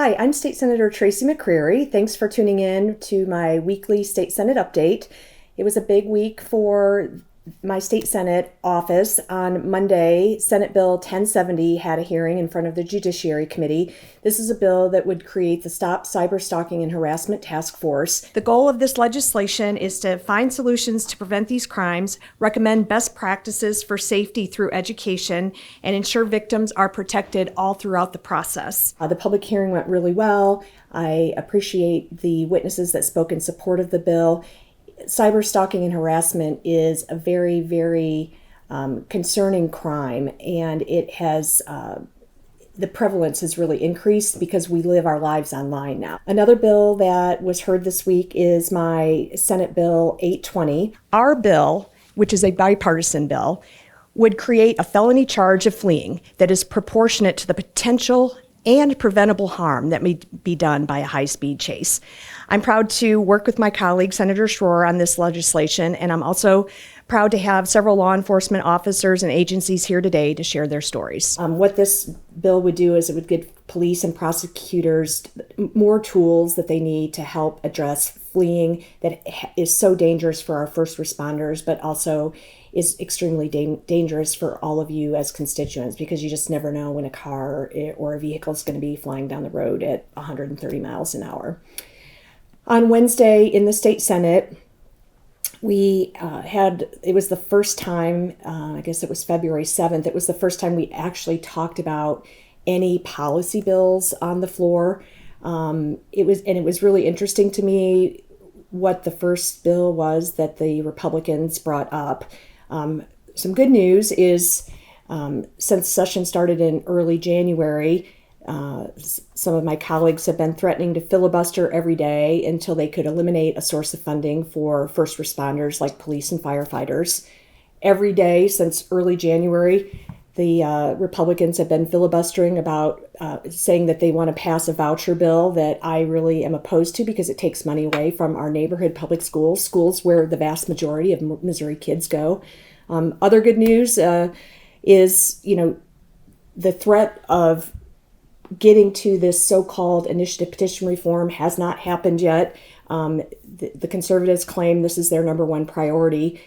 Hi, I'm State Senator Tracy McCreery. Thanks for tuning in to my weekly State Senate update. It was a big week for my State Senate office. On Monday, Senate Bill 1070 had a hearing in front of the Judiciary Committee. This is a bill that would create the Stop Cyber Stalking and Harassment Task Force. The goal of this legislation is to find solutions to prevent these crimes, recommend best practices for safety through education, and ensure victims are protected all throughout the process. The public hearing went really well. I appreciate the witnesses that spoke in support of the bill. Cyber stalking and harassment is a very, very concerning crime, and it has the prevalence has really increased because we live our lives online now. Another bill that was heard this week is my Senate Bill 820. Our bill, which is a bipartisan bill, would create a felony charge of fleeing that is proportionate to the potential and preventable harm that may be done by a high-speed chase. I'm proud to work with my colleague, Senator Schroer, on this legislation, and I'm also proud to have several law enforcement officers and agencies here today to share their stories. What this bill would do is it would give police and prosecutors more tools that they need to help address fleeing that is so dangerous for our first responders, but also is extremely dangerous for all of you as constituents, because you just never know when a car or a vehicle is going to be flying down the road at 130 miles an hour. On Wednesday in the State Senate, it was the first time, I guess it was February 7th, it was the first time we actually talked about any policy bills on the floor. It was really interesting to me what the first bill was that the Republicans brought up. Some good news is since session started in early January, some of my colleagues have been threatening to filibuster every day until they could eliminate a source of funding for first responders like police and firefighters. Every day since early January, the Republicans have been filibustering about saying that they want to pass a voucher bill that I really am opposed to because it takes money away from our neighborhood public schools where the vast majority of Missouri kids go. Other good news is, the threat of getting to this so-called initiative petition reform has not happened yet. The conservatives claim this is their number one priority.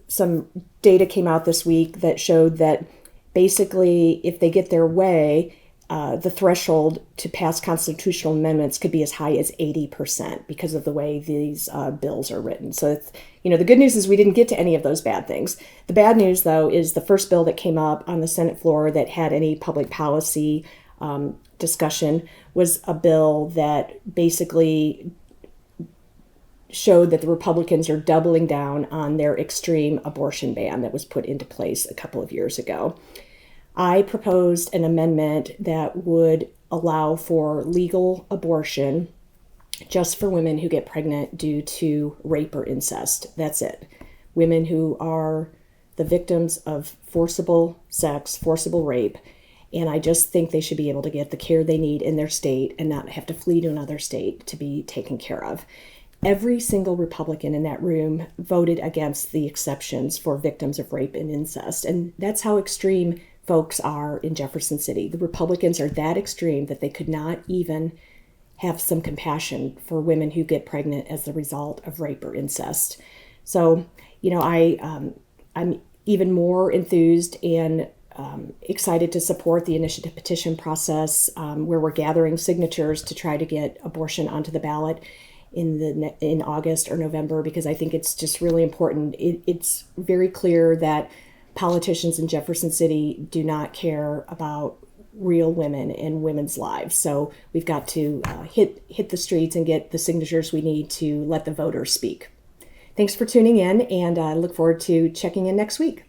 Some data came out this week that showed that basically if they get their way, the threshold to pass constitutional amendments could be as high as 80% because of the way these bills are written. So, the good news is we didn't get to any of those bad things. The bad news, though, is the first bill that came up on the Senate floor that had any public policy discussion was a bill that basically showed that the Republicans are doubling down on their extreme abortion ban that was put into place a couple of years ago. I proposed an amendment that would allow for legal abortion just for women who get pregnant due to rape or incest. That's it. Women who are the victims of forcible sex, forcible rape. And I just think they should be able to get the care they need in their state and not have to flee to another state to be taken care of. Every single Republican in that room voted against the exceptions for victims of rape and incest. And that's how extreme folks are in Jefferson City. The Republicans are that extreme that they could not even have some compassion for women who get pregnant as the result of rape or incest. So, I'm even more enthused and excited to support the initiative petition process where we're gathering signatures to try to get abortion onto the ballot in August or November, because I think it's just really important. It's very clear that politicians in Jefferson City do not care about real women and women's lives. So we've got to hit the streets and get the signatures we need to let the voters speak. Thanks for tuning in, and I look forward to checking in next week.